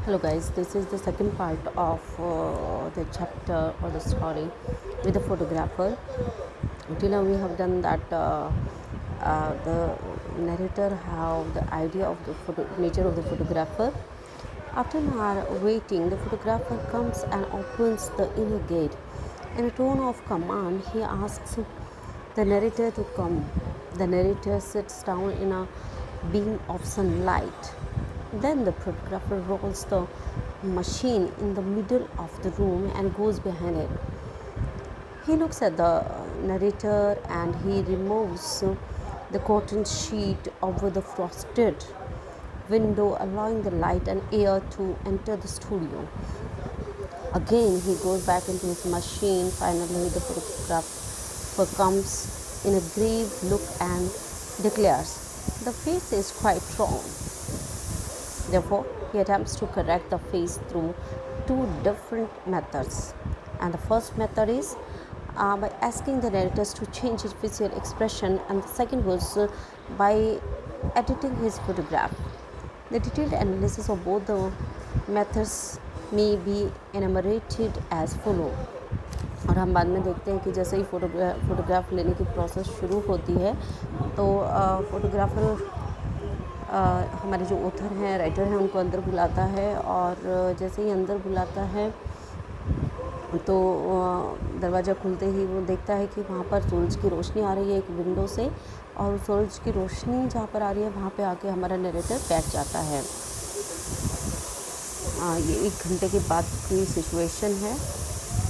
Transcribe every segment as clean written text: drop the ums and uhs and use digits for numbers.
Hello guys, this is the second part of the chapter or the story with the photographer. Till now we have done that the narrator have the idea of the nature of the photographer. After an hour waiting, the photographer comes and opens the inner gate. In a tone of command, he asks the narrator to come. The narrator sits down in a beam of sunlight. Then the photographer rolls the machine in the middle of the room and goes behind it. He looks at the narrator and he removes the cotton sheet over the frosted window, allowing the light and air to enter the studio. Again, he goes back into his machine. Finally, the photographer comes in a grave look and declares, "The face is quite wrong." Therefore, he attempts to correct the face through two different methods. And the first method is by asking the narrators to change his facial expression, and the second was by editing his photograph. The detailed analysis of both the methods may be enumerated as follow. और हम बाद में देखते हैं कि जैसे ही photograph लेने की प्रोसेस शुरू होती है तो फ़ोटोग्राफ़र हमारे जो ऑथर हैं, राइटर हैं, उनको अंदर बुलाता है और जैसे ही अंदर बुलाता है तो दरवाज़ा खुलते ही वो देखता है कि वहाँ पर सूरज की रोशनी आ रही है एक विंडो से, और सूरज की रोशनी जहाँ पर आ रही है वहाँ पे आके हमारा नरेटर बैठ जाता है। ये 1 घंटे के बाद की सिचुएशन है।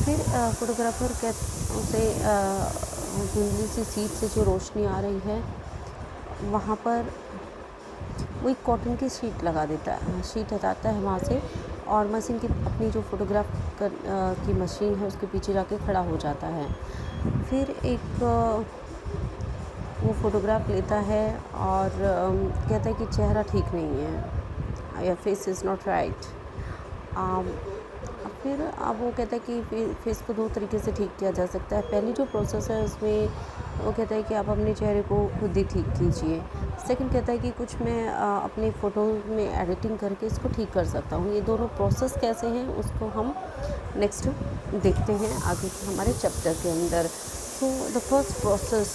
फिर फोटोग्राफर उसे धुंधली सी सीट से जो रोशनी आ रही है वहाँ पर वो एक कॉटन की शीट लगा देता है, शीट हटाता है वहाँ से, और मशीन की अपनी जो फोटोग्राफ की मशीन है उसके पीछे जाके खड़ा हो जाता है। फिर एक वो फ़ोटोग्राफ लेता है और कहता है कि चेहरा ठीक नहीं है, या फेस इज़ नॉट राइट। फिर अब वो कहता है कि फेस को 2 तरीके से ठीक किया जा सकता है। पहली जो प्रोसेस है उसमें वो कहता है कि आप अपने चेहरे को खुद ही ठीक कीजिए। सेकंड कहता है कि कुछ मैं अपनी फ़ोटो में एडिटिंग करके इसको ठीक कर सकता हूँ। ये दोनों प्रोसेस कैसे हैं उसको हम नेक्स्ट देखते हैं आगे हमारे चैप्टर के अंदर। तो द फर्स्ट प्रोसेस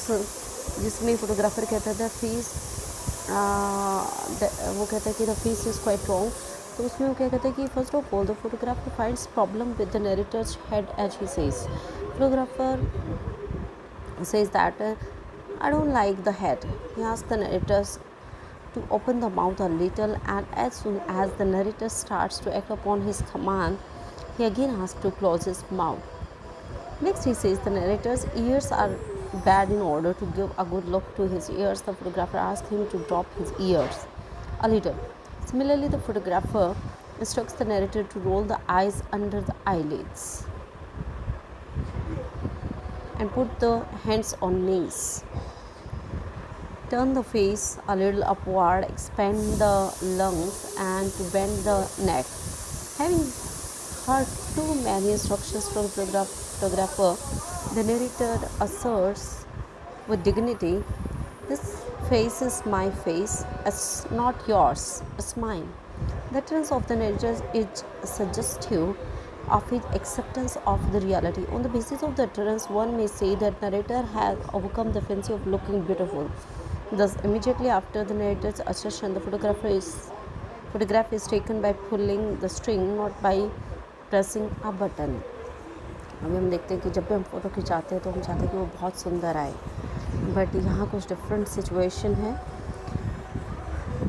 जिसमें फोटोग्राफर कहता था फेस, वो कहता है कि the face is quite wrong. तो उसमें वो क्या कहता है कि first of all the photographer finds problem with the narrator's head as he says. Photographer says that I don't like the head. He asks the narrators to open the mouth a little, and as soon as the narrator starts to act upon his command, he again asks to close his mouth. Next, he says the narrator's ears are bad. In order to give a good look to his ears, the photographer asks him to drop his ears a little. Similarly, the photographer instructs the narrator to roll the eyes under the eyelids and put the hands on knees. Turn the face a little upward, expand the lungs, and to bend the neck. Having heard too many instructions from the photographer, the narrator asserts with dignity, "This face is my face, it's not yours, it's mine." The utterance of the narrator is suggestive of his acceptance of the reality. On the basis of the utterance, one may say that narrator has overcome the fancy of looking beautiful. Thus, immediately after the narrator's assertion, the photograph is taken by pulling the string, not by pressing a button. अभी हम देखते हैं कि जब भी हम photo खिंचाते हैं तो हम चाहते हैं कि वो बहुत सुंदर आए, बट यहाँ कुछ डिफरेंट सिचुएशन है।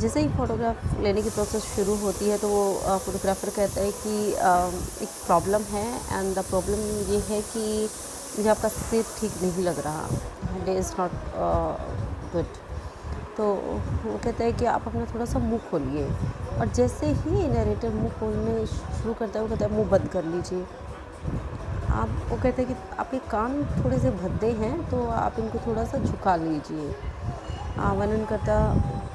जैसे ही फ़ोटोग्राफ लेने की प्रोसेस शुरू होती है तो वो फ़ोटोग्राफ़र कहता है कि एक प्रॉब्लम है, एंड द प्रॉब्लम ये है कि मुझे आपका सिर ठीक नहीं लग रहा, हेड इज़ नॉट गुड। तो वो कहता है कि आप अपना थोड़ा सा मुंह खोलिए, और जैसे ही नरेटर मुंह खोलने शुरू करता है वो कहता है मुंह बंद कर लीजिए। वो कहते हैं कि आपके कान थोड़े से भद्दे हैं तो आप इनको थोड़ा सा झुका लीजिए। वर्णन करता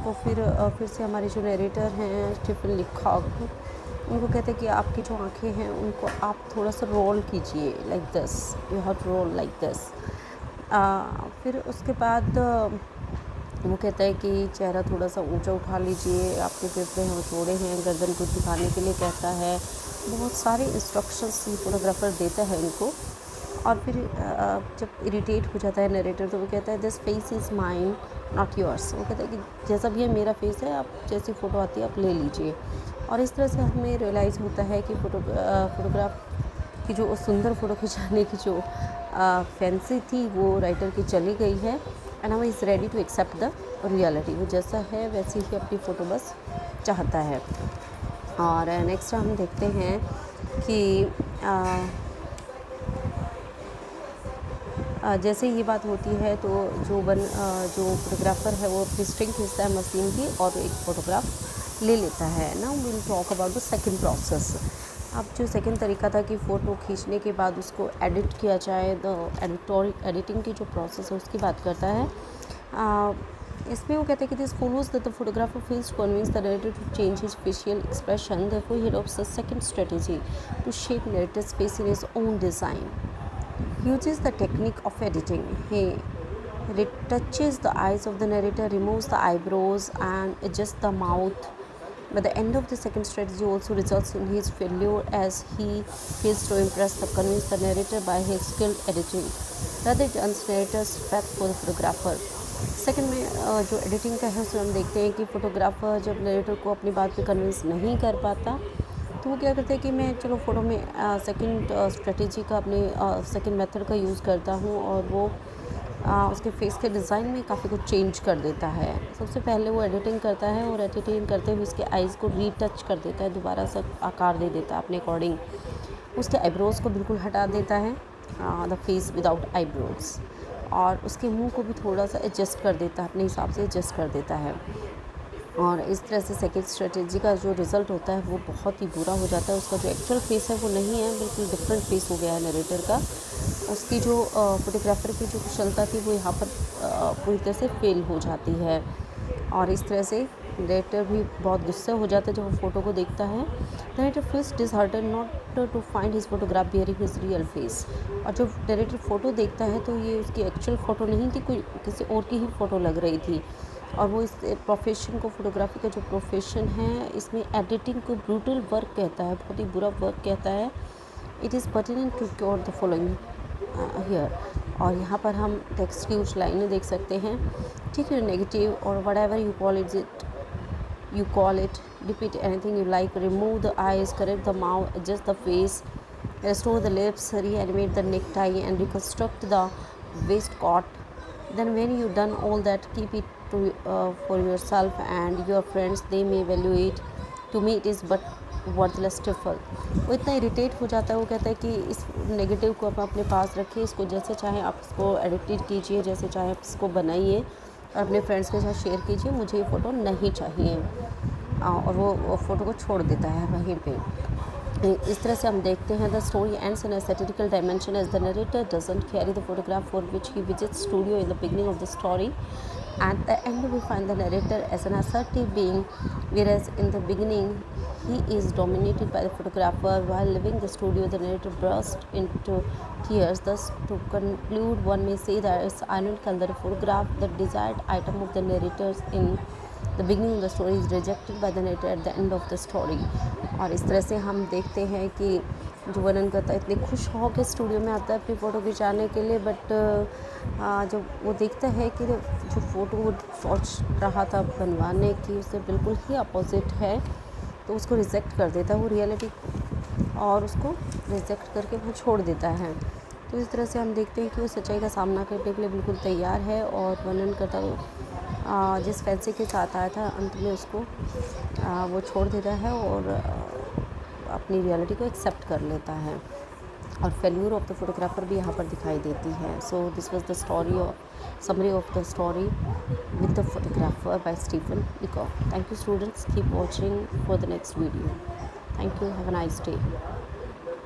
को फिर से हमारे जो नरेटर हैं स्टीफन लिखॉक, उनको कहते हैं कि आपकी जो आँखें हैं उनको आप थोड़ा सा रोल कीजिए, like this, you have to roll like this. फिर उसके बाद वो कहता है कि चेहरा थोड़ा सा ऊंचा उठा लीजिए, आपके फेफड़े थोड़े हैं, गर्दन को दिखाने के लिए कहता है। बहुत सारे इंस्ट्रक्शंस फोटोग्राफर देता है इनको। और फिर जब इरिटेट हो जाता है नरेटर तो वो कहता है this face is mine not yours. वो कहता है कि जैसा भी है मेरा फेस है, आप जैसी फ़ोटो आती है आप ले लीजिए। और इस तरह से हमें रियलाइज़ होता है कि फ़ोटोग्राफ की जो सुंदर फ़ोटो खिंचाने की जो फैंसी थी वो राइटर की चली गई है। And now is ready to accept the reality. वो जैसा है वैसी ही अपनी फ़ोटो बस चाहता है। और नेक्स्ट हम देखते हैं कि जैसे ये बात होती है तो जो फोटोग्राफ़र है वो अपनी स्ट्रिंग खींचता है मशीन की और एक फ़ोटोग्राफ ले लेता है। Now we will talk about the second process. अब जो सेकंड तरीका था कि फ़ोटो खींचने के बाद उसको एडिट किया जाए, द एडिटिंग की जो प्रोसेस है उसकी बात करता है। इसमें वो कहते हैं कि this follows that the photographer fails to convince the narrator to change his facial expression, therefore he adopts a second strategy to shape narrator's face in his own design. He uses the technique of editing. He retouches the eyes of the narrator, removes the eyebrows and adjusts the mouth. But the end of the second strategy also results in his failure, as he fails to convince the narrator by his skilled editing. Rather, it earns narrator's respect for the photographer. Second में जो editing का है उसमें हम देखते हैं कि photographer जब नरेटर को अपनी बात पे कन्विंस नहीं कर पाता तो वो क्या करते हैं कि मैं चलो फ़ोटो में सेकंड स्ट्रेटेजी का, अपने सेकंड मेथड का यूज़ करता हूँ और वो उसके फेस के डिज़ाइन में काफ़ी कुछ चेंज कर देता है। सबसे पहले वो एडिटिंग करता है और एडिटिंग करते हुए उसके आइज़ को रीटच कर देता है, दोबारा से आकार दे देता है अपने अकॉर्डिंग। उसके आईब्रोज़ को बिल्कुल हटा देता है, द फेस विदाउट आईब्रोज़, और उसके मुंह को भी थोड़ा सा एडजस्ट कर देता है, अपने हिसाब से एडजस्ट कर देता है। और इस तरह से सेकंड स्ट्रेटेजी का जो रिज़ल्ट होता है वो बहुत ही बुरा हो जाता है। उसका जो एक्चुअल फेस है वो नहीं है, बिल्कुल डिफरेंट फेस हो गया है नरेटर का। उसकी जो फोटोग्राफर की जो कुशलता थी वो यहाँ पर पूरी तरह से फेल हो जाती है। और इस तरह से नरेटर भी बहुत गुस्से हो जाता है जब वो फ़ोटो को देखता है। Narrator feels disheartened not to find his photograph bearing his real face. और जब नरेटर फ़ोटो देखता है तो ये उसकी एक्चुअल फ़ोटो नहीं थी, कोई किसी और की ही फ़ोटो लग रही थी। और वो इस प्रोफेशन को, फोटोग्राफी का जो प्रोफेशन है इसमें एडिटिंग को ब्रूटल वर्क कहता है, बहुत ही बुरा वर्क कहता है। It is pertinent to cure the following here. और यहाँ पर हम टेक्स्ट की कुछ लाइनें देख सकते हैं। ठीक है, नेगेटिव और what ever you call it, repeat anything you like, remove the eyes, correct the mouth, adjust the face, restore the lips, reanimate the necktie and reconstruct the waistcoat. Then when you done all that, keep it for yourself and your friends, they may value it. To me it is but worthless trifle. वो इतना irritate हो जाता है, वो कहता है कि इस नेगेटिव को आप अपने पास रखिए, इसको जैसे चाहें आप इसको एडिट कीजिए, जैसे चाहें आप इसको बनाइए और अपने फ्रेंड्स के साथ शेयर कीजिए, मुझे ये फ़ोटो नहीं चाहिए। और वो फ़ोटो को छोड़ देता है वहीं पे। इस तरह से हम देखते हैं the story ends in a satirical dimension as the narrator doesn't carry the photograph for which he visits studio in the beginning of the story. At the end we find the narrator as an assertive being, whereas in the beginning he is dominated by the photographer. While leaving the studio, the narrator burst into tears. Thus, to conclude, one may say that it's ironical that a photograph, the desired item of the narrators in the beginning of the story, is rejected by the narrator at the end of the story. और इस तरह से हम देखते हैं कि जो वर्णन करता है इतने खुश हो के स्टूडियो में आता है अपनी फ़ोटो खिंचाने के लिए, बट जब वो देखता है कि जो फ़ोटो वो सोच रहा था बनवाने की उससे बिल्कुल ही अपोजिट है, तो उसको रिजेक्ट कर देता है वो रियलिटी, और उसको रिजेक्ट करके वो छोड़ देता है। तो इस तरह से हम देखते हैं कि वो सच्चाई का सामना करने के लिए बिल्कुल तैयार है, और वर्णन करता वो जिस फैंसी के साथ आया था अंत में उसको वो छोड़ देता है और अपनी रियलिटी को एक्सेप्ट कर लेता है। और फेल्यूर ऑफ द फोटोग्राफर भी यहाँ पर दिखाई देती है। So this was the story of summary of the story with the photographer by Stephen Leacock. Thank you students, keep watching for the next video. Thank you, have a nice day.